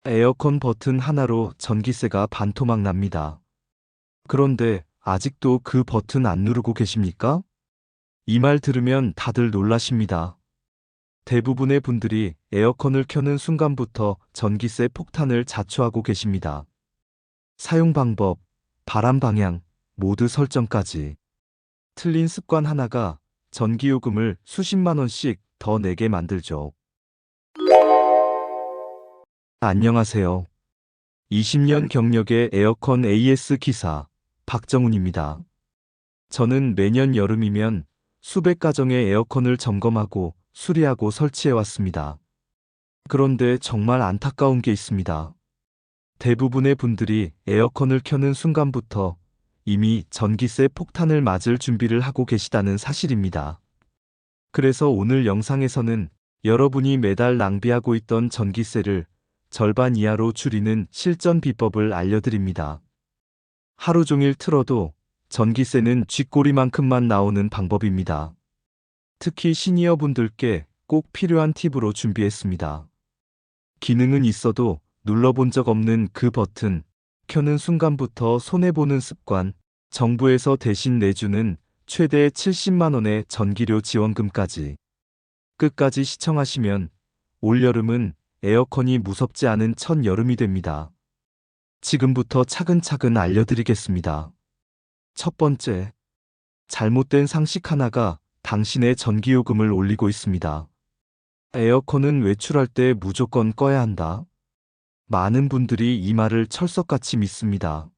에어컨 버튼 하나로 전기세가 반토막 납니다. 그런데 아직도 그 버튼 안 누르고 계십니까? 이 말 들으면 다들 놀라십니다. 대부분의 분들이 에어컨을 켜는 순간부터 전기세 폭탄을 자초하고 계십니다. 사용 방법, 바람 방향, 모드 설정까지. 틀린 습관 하나가 전기요금을 수십만 원씩 더 내게 만들죠. 안녕하세요. 20년 경력의 에어컨 AS 기사 박정훈입니다. 저는 매년 여름이면 수백 가정의 에어컨을 점검하고 수리하고 설치해 왔습니다. 그런데 정말 안타까운 게 있습니다. 대부분의 분들이 에어컨을 켜는 순간부터 이미 전기세 폭탄을 맞을 준비를 하고 계시다는 사실입니다. 그래서 오늘 영상에서는 여러분이 매달 낭비하고 있던 전기세를 절반 이하로 줄이는 실전 비법을 알려드립니다. 하루 종일 틀어도 전기세는 쥐꼬리만큼만 나오는 방법입니다. 특히 시니어 분들께 꼭 필요한 팁으로 준비했습니다. 기능은 있어도 눌러본 적 없는 그 버튼, 켜는 순간부터 손해보는 습관, 정부에서 대신 내주는 최대 70만 원의 전기료 지원금까지. 끝까지 시청하시면 올여름은 에어컨이 무섭지 않은 첫 여름이 됩니다. 지금부터 차근차근 알려드리겠습니다. 첫 번째, 잘못된 상식 하나가 당신의 전기요금을 올리고 있습니다. 에어컨은 외출할 때 무조건 꺼야 한다. 많은 분들이 이 말을 철석같이 믿습니다.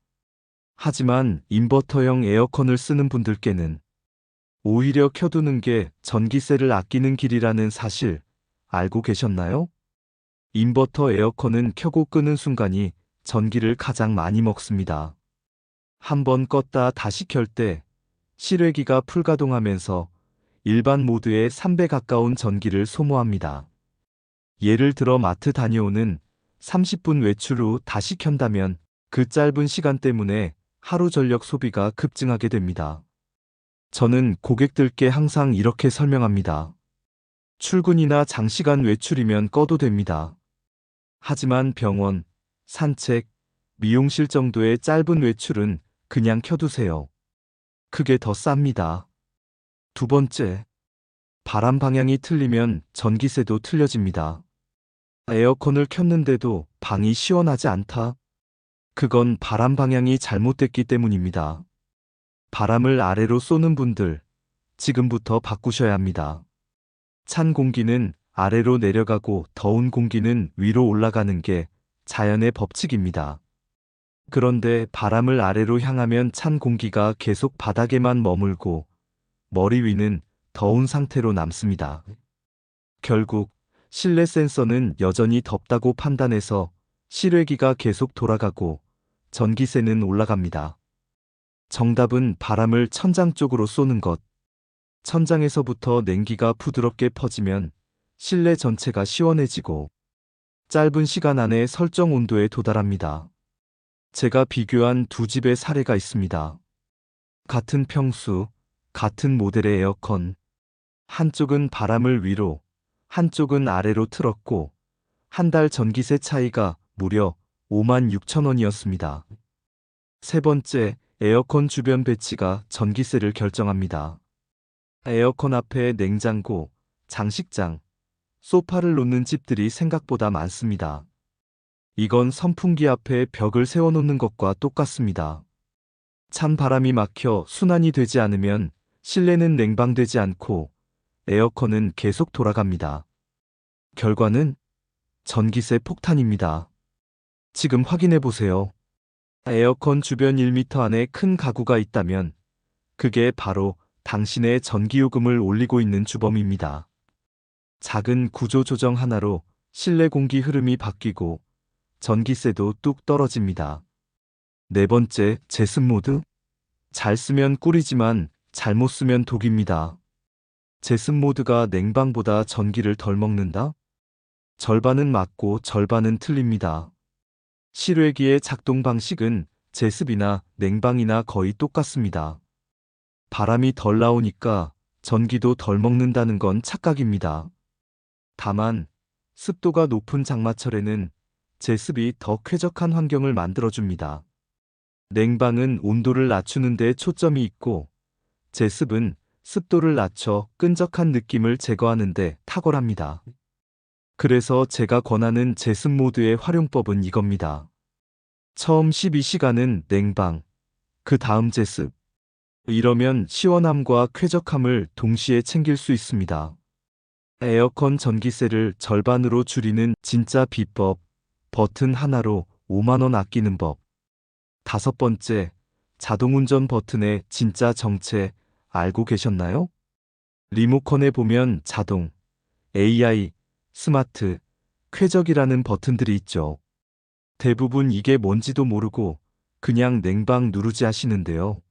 하지만 인버터형 에어컨을 쓰는 분들께는 오히려 켜두는 게 전기세를 아끼는 길이라는 사실 알고 계셨나요? 인버터 에어컨은 켜고 끄는 순간이 전기를 가장 많이 먹습니다. 한번 껐다 다시 켤 때 실외기가 풀가동하면서 일반 모드의 3배 가까운 전기를 소모합니다. 예를 들어 마트 다녀오는 30분 외출 후 다시 켠다면 그 짧은 시간 때문에 하루 전력 소비가 급증하게 됩니다. 저는 고객들께 항상 이렇게 설명합니다. 출근이나 장시간 외출이면 꺼도 됩니다. 하지만 병원, 산책, 미용실 정도의 짧은 외출은 그냥 켜두세요. 그게 더 쌉니다. 두 번째, 바람 방향이 틀리면 전기세도 틀려집니다. 에어컨을 켰는데도 방이 시원하지 않다? 그건 바람 방향이 잘못됐기 때문입니다. 바람을 아래로 쏘는 분들, 지금부터 바꾸셔야 합니다. 찬 공기는 아래로 내려가고 더운 공기는 위로 올라가는 게 자연의 법칙입니다. 그런데 바람을 아래로 향하면 찬 공기가 계속 바닥에만 머물고 머리 위는 더운 상태로 남습니다. 결국 실내 센서는 여전히 덥다고 판단해서 실외기가 계속 돌아가고 전기세는 올라갑니다. 정답은 바람을 천장 쪽으로 쏘는 것. 천장에서부터 냉기가 부드럽게 퍼지면 실내 전체가 시원해지고 짧은 시간 안에 설정 온도에 도달합니다. 제가 비교한 두 집의 사례가 있습니다. 같은 평수, 같은 모델의 에어컨. 한쪽은 바람을 위로, 한쪽은 아래로 틀었고 한 달 전기세 차이가 무려 56,000원이었습니다. 세 번째, 에어컨 주변 배치가 전기세를 결정합니다. 에어컨 앞에 냉장고, 장식장, 소파를 놓는 집들이 생각보다 많습니다. 이건 선풍기 앞에 벽을 세워놓는 것과 똑같습니다. 찬 바람이 막혀 순환이 되지 않으면 실내는 냉방되지 않고 에어컨은 계속 돌아갑니다. 결과는 전기세 폭탄입니다. 지금 확인해 보세요. 에어컨 주변 1m 안에 큰 가구가 있다면 그게 바로 당신의 전기요금을 올리고 있는 주범입니다. 작은 구조 조정 하나로 실내 공기 흐름이 바뀌고 전기세도 뚝 떨어집니다. 네 번째, 제습 모드. 잘 쓰면 꿀이지만 잘못 쓰면 독입니다. 제습 모드가 냉방보다 전기를 덜 먹는다? 절반은 맞고 절반은 틀립니다. 실외기의 작동 방식은 제습이나 냉방이나 거의 똑같습니다. 바람이 덜 나오니까 전기도 덜 먹는다는 건 착각입니다. 다만 습도가 높은 장마철에는 제습이 더 쾌적한 환경을 만들어줍니다. 냉방은 온도를 낮추는 데 초점이 있고, 제습은 습도를 낮춰 끈적한 느낌을 제거하는 데 탁월합니다. 그래서 제가 권하는 제습 모드의 활용법은 이겁니다. 처음 12시간은 냉방, 그 다음 제습. 이러면 시원함과 쾌적함을 동시에 챙길 수 있습니다. 에어컨 전기세를 절반으로 줄이는 진짜 비법, 버튼 하나로 5만 원 아끼는 법. 5번째, 자동운전 버튼의 진짜 정체 알고 계셨나요? 리모컨에 보면 자동, AI, 스마트, 쾌적이라는 버튼들이 있죠. 대부분 이게 뭔지도 모르고 그냥 냉방 누르지 하시는데요.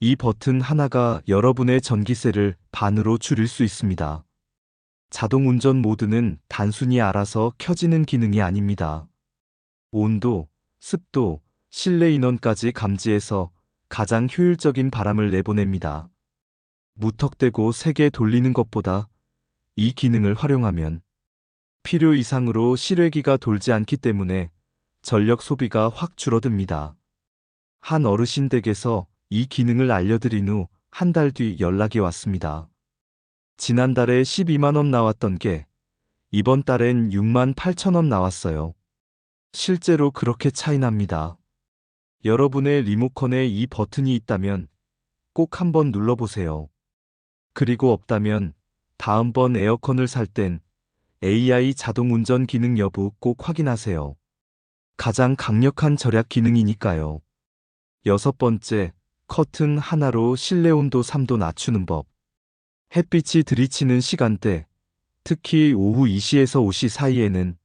이 버튼 하나가 여러분의 전기세를 반으로 줄일 수 있습니다. 자동 운전 모드는 단순히 알아서 켜지는 기능이 아닙니다. 온도, 습도, 실내 인원까지 감지해서 가장 효율적인 바람을 내보냅니다. 무턱대고 세게 돌리는 것보다 이 기능을 활용하면 필요 이상으로 실외기가 돌지 않기 때문에 전력 소비가 확 줄어듭니다. 한 어르신 댁에서 이 기능을 알려드린 후 한 달 뒤 연락이 왔습니다. 지난달에 12만 원 나왔던 게 이번 달엔 6만 8천 원 나왔어요. 실제로 그렇게 차이 납니다. 여러분의 리모컨에 이 버튼이 있다면 꼭 한번 눌러보세요. 그리고 없다면 다음번 에어컨을 살 땐 AI 자동 운전 기능 여부 꼭 확인하세요. 가장 강력한 절약 기능이니까요. 6번째, 커튼 하나로 실내 온도 3도 낮추는 법. 햇빛이 들이치는 시간대, 특히 오후 2시에서 5시 사이에는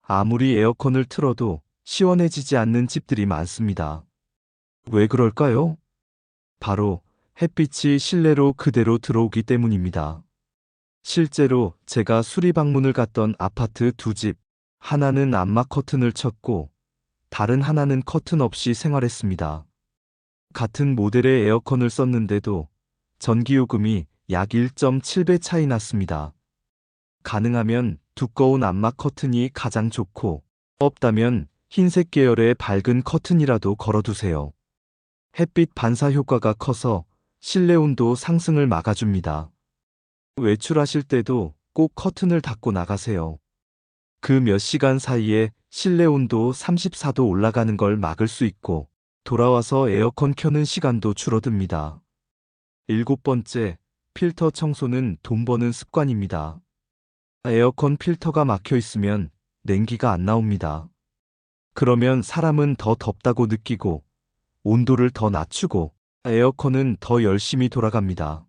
아무리 에어컨을 틀어도 시원해지지 않는 집들이 많습니다. 왜 그럴까요? 바로 햇빛이 실내로 그대로 들어오기 때문입니다. 실제로 제가 수리 방문을 갔던 아파트 두 집, 하나는 암막 커튼을 쳤고 다른 하나는 커튼 없이 생활했습니다. 같은 모델의 에어컨을 썼는데도 전기요금이 약 1.7배 차이 났습니다. 가능하면 두꺼운 암막 커튼이 가장 좋고, 없다면 흰색 계열의 밝은 커튼이라도 걸어두세요. 햇빛 반사 효과가 커서 실내 온도 상승을 막아줍니다. 외출하실 때도 꼭 커튼을 닫고 나가세요. 그 몇 시간 사이에 실내 온도 34도 올라가는 걸 막을 수 있고, 돌아와서 에어컨 켜는 시간도 줄어듭니다. 7번째, 필터 청소는 돈 버는 습관입니다. 에어컨 필터가 막혀 있으면 냉기가 안 나옵니다. 그러면 사람은 더 덥다고 느끼고, 온도를 더 낮추고, 에어컨은 더 열심히 돌아갑니다.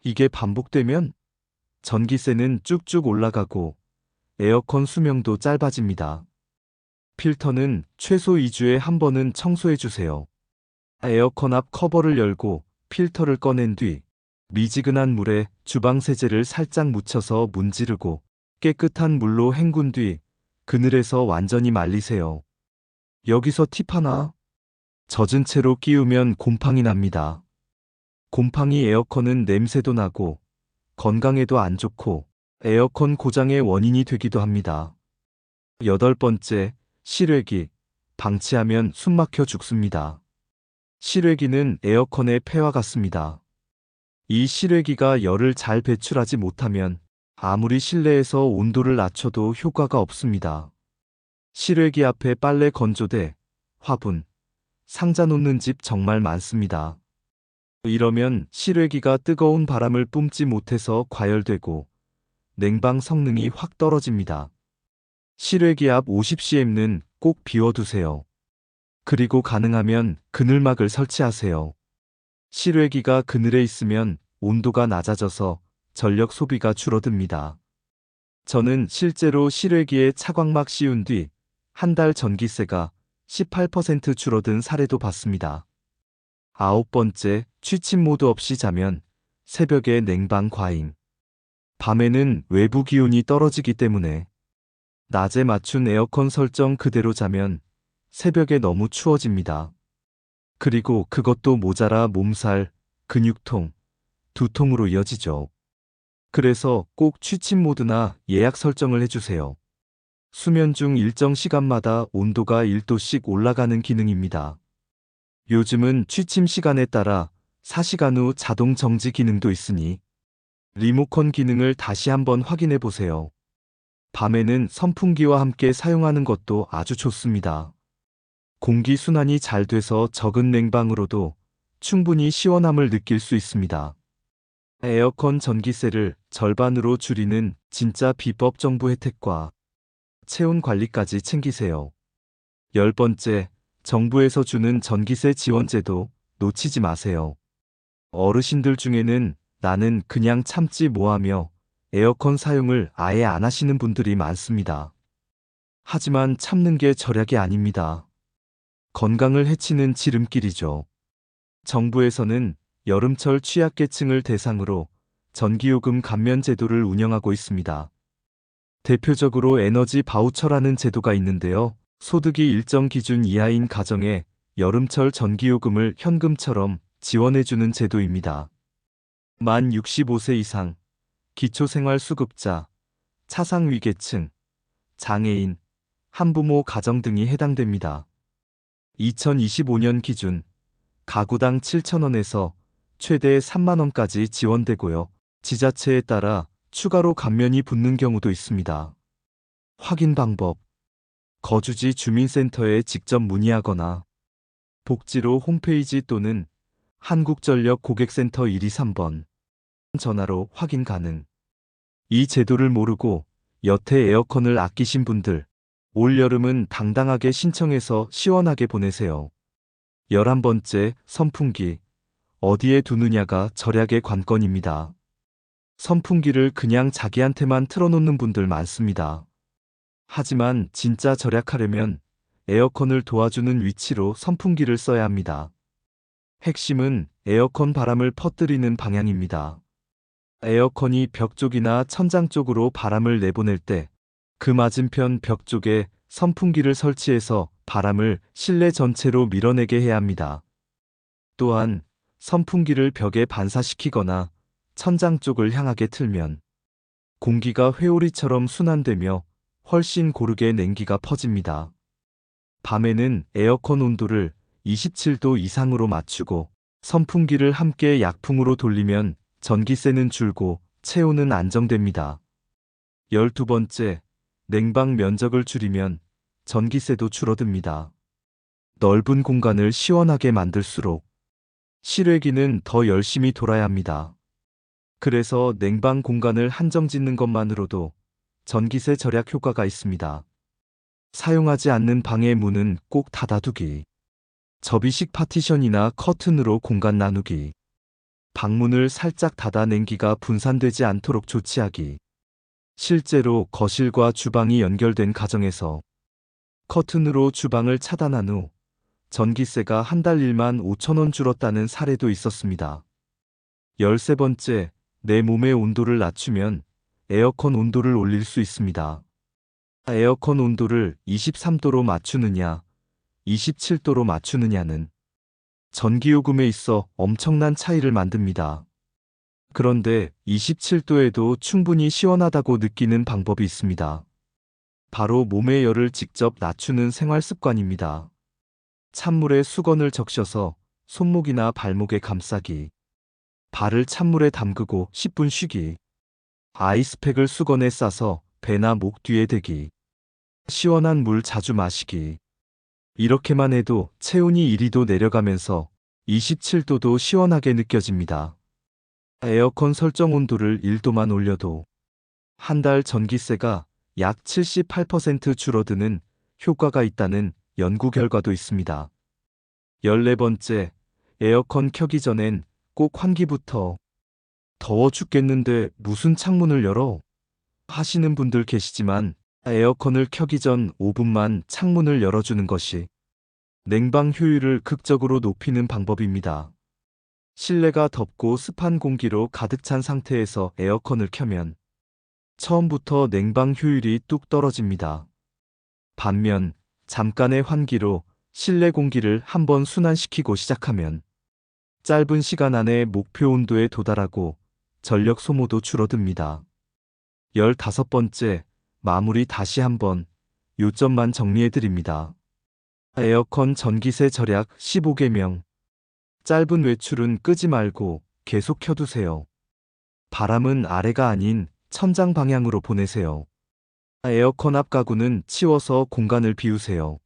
이게 반복되면 전기세는 쭉쭉 올라가고 에어컨 수명도 짧아집니다. 필터는 최소 2주에 한 번은 청소해 주세요. 에어컨 앞 커버를 열고 필터를 꺼낸 뒤 미지근한 물에 주방 세제를 살짝 묻혀서 문지르고 깨끗한 물로 헹군 뒤 그늘에서 완전히 말리세요. 여기서 팁 하나. 젖은 채로 끼우면 곰팡이 납니다. 곰팡이 에어컨은 냄새도 나고 건강에도 안 좋고 에어컨 고장의 원인이 되기도 합니다. 8번째, 실외기. 방치하면 숨막혀 죽습니다. 실외기는 에어컨의 폐와 같습니다. 이 실외기가 열을 잘 배출하지 못하면 아무리 실내에서 온도를 낮춰도 효과가 없습니다. 실외기 앞에 빨래 건조대, 화분, 상자 놓는 집 정말 많습니다. 이러면 실외기가 뜨거운 바람을 뿜지 못해서 과열되고 냉방 성능이 확 떨어집니다. 실외기 앞 50cm는 꼭 비워두세요. 그리고 가능하면 그늘막을 설치하세요. 실외기가 그늘에 있으면 온도가 낮아져서 전력 소비가 줄어듭니다. 저는 실제로 실외기에 차광막 씌운 뒤 한 달 전기세가 18% 줄어든 사례도 봤습니다. 9번째, 취침 모드 없이 자면 새벽에 냉방 과잉. 밤에는 외부 기온이 떨어지기 때문에 낮에 맞춘 에어컨 설정 그대로 자면 새벽에 너무 추워집니다. 그리고 그것도 모자라 몸살, 근육통, 두통으로 이어지죠. 그래서 꼭 취침 모드나 예약 설정을 해주세요. 수면 중 일정 시간마다 온도가 1도씩 올라가는 기능입니다. 요즘은 취침 시간에 따라 4시간 후 자동 정지 기능도 있으니 리모컨 기능을 다시 한번 확인해 보세요. 밤에는 선풍기와 함께 사용하는 것도 아주 좋습니다. 공기 순환이 잘 돼서 적은 냉방으로도 충분히 시원함을 느낄 수 있습니다. 에어컨 전기세를 절반으로 줄이는 진짜 비법 정부 혜택과 체온 관리까지 챙기세요. 10번째, 정부에서 주는 전기세 지원제도 놓치지 마세요. 어르신들 중에는 나는 그냥 참지 뭐하며 에어컨 사용을 아예 안 하시는 분들이 많습니다. 하지만 참는 게 절약이 아닙니다. 건강을 해치는 지름길이죠. 정부에서는 여름철 취약계층을 대상으로 전기요금 감면 제도를 운영하고 있습니다. 대표적으로 에너지 바우처라는 제도가 있는데요. 소득이 일정 기준 이하인 가정에 여름철 전기요금을 현금처럼 지원해주는 제도입니다. 만 65세 이상, 기초생활수급자, 차상위계층, 장애인, 한부모 가정 등이 해당됩니다. 2025년 기준 가구당 7,000원에서 최대 3만원까지 지원되고요. 지자체에 따라 추가로 감면이 붙는 경우도 있습니다. 확인 방법: 거주지 주민센터에 직접 문의하거나 복지로 홈페이지 또는 한국전력 고객센터 123번 전화로 확인 가능. 이 제도를 모르고 여태 에어컨을 아끼신 분들, 올여름은 당당하게 신청해서 시원하게 보내세요. 11번째, 선풍기. 어디에 두느냐가 절약의 관건입니다. 선풍기를 그냥 자기한테만 틀어놓는 분들 많습니다. 하지만 진짜 절약하려면 에어컨을 도와주는 위치로 선풍기를 써야 합니다. 핵심은 에어컨 바람을 퍼뜨리는 방향입니다. 에어컨이 벽 쪽이나 천장 쪽으로 바람을 내보낼 때 그 맞은편 벽 쪽에 선풍기를 설치해서 바람을 실내 전체로 밀어내게 해야 합니다. 또한 선풍기를 벽에 반사시키거나 천장 쪽을 향하게 틀면 공기가 회오리처럼 순환되며 훨씬 고르게 냉기가 퍼집니다. 밤에는 에어컨 온도를 27도 이상으로 맞추고 선풍기를 함께 약풍으로 돌리면 전기세는 줄고 체온은 안정됩니다. 12번째, 냉방 면적을 줄이면 전기세도 줄어듭니다. 넓은 공간을 시원하게 만들수록 실외기는 더 열심히 돌아야 합니다. 그래서 냉방 공간을 한정 짓는 것만으로도 전기세 절약 효과가 있습니다. 사용하지 않는 방의 문은 꼭 닫아두기. 접이식 파티션이나 커튼으로 공간 나누기. 방문을 살짝 닫아 냉기가 분산되지 않도록 조치하기. 실제로 거실과 주방이 연결된 가정에서 커튼으로 주방을 차단한 후 전기세가 한 달 1만 5천원 줄었다는 사례도 있었습니다. 13번째, 내 몸의 온도를 낮추면 에어컨 온도를 올릴 수 있습니다. 에어컨 온도를 23도로 맞추느냐, 27도로 맞추느냐는 전기요금에 있어 엄청난 차이를 만듭니다. 그런데 27도에도 충분히 시원하다고 느끼는 방법이 있습니다. 바로 몸의 열을 직접 낮추는 생활 습관입니다. 찬물에 수건을 적셔서 손목이나 발목에 감싸기. 발을 찬물에 담그고 10분 쉬기. 아이스팩을 수건에 싸서 배나 목 뒤에 대기. 시원한 물 자주 마시기. 이렇게만 해도 체온이 1~2도 내려가면서 27도도 시원하게 느껴집니다. 에어컨 설정 온도를 1도만 올려도 한 달 전기세가 약 78% 줄어드는 효과가 있다는 연구 결과도 있습니다. 14번째, 에어컨 켜기 전엔 꼭 환기부터. 더워 죽겠는데 무슨 창문을 열어? 하시는 분들 계시지만 에어컨을 켜기 전 5분만 창문을 열어주는 것이 냉방 효율을 극적으로 높이는 방법입니다. 실내가 덥고 습한 공기로 가득 찬 상태에서 에어컨을 켜면 처음부터 냉방 효율이 뚝 떨어집니다. 반면 잠깐의 환기로 실내 공기를 한번 순환시키고 시작하면 짧은 시간 안에 목표 온도에 도달하고 전력 소모도 줄어듭니다. 15번째, 마무리 다시 한번 요점만 정리해드립니다. 에어컨 전기세 절약 15개명. 짧은 외출은 끄지 말고 계속 켜두세요. 바람은 아래가 아닌 천장 방향으로 보내세요. 에어컨 앞 가구는 치워서 공간을 비우세요.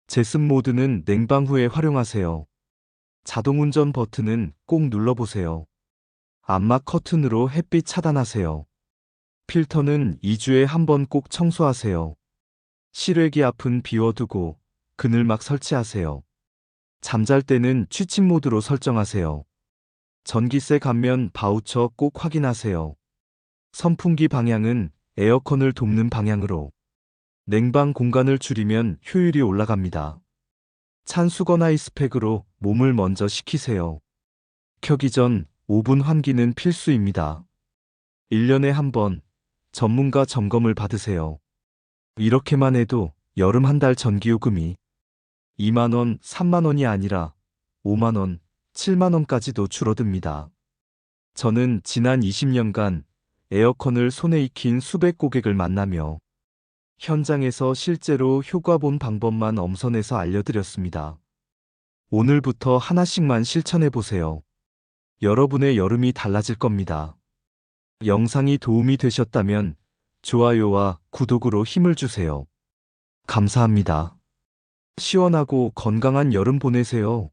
제습 모드는 냉방 후에 활용하세요. 자동운전 버튼은 꼭 눌러보세요. 암막 커튼으로 햇빛 차단하세요. 필터는 2주에 한 번 꼭 청소하세요. 실외기 앞은 비워두고 그늘막 설치하세요. 잠잘 때는 취침 모드로 설정하세요. 전기세 감면 바우처 꼭 확인하세요. 선풍기 방향은 에어컨을 돕는 방향으로. 냉방 공간을 줄이면 효율이 올라갑니다. 찬 수건 아이스팩으로 몸을 먼저 식히세요. 켜기 전 5분 환기는 필수입니다. 1년에 한 번 전문가 점검을 받으세요. 이렇게만 해도 여름 한 달 전기요금이 2만 원, 3만 원이 아니라 5만 원, 7만 원까지도 줄어듭니다. 저는 지난 20년간 에어컨을 손에 익힌 수백 고객을 만나며 현장에서 실제로 효과 본 방법만 엄선해서 알려드렸습니다. 오늘부터 하나씩만 실천해 보세요. 여러분의 여름이 달라질 겁니다. 영상이 도움이 되셨다면 좋아요와 구독으로 힘을 주세요. 감사합니다. 시원하고 건강한 여름 보내세요.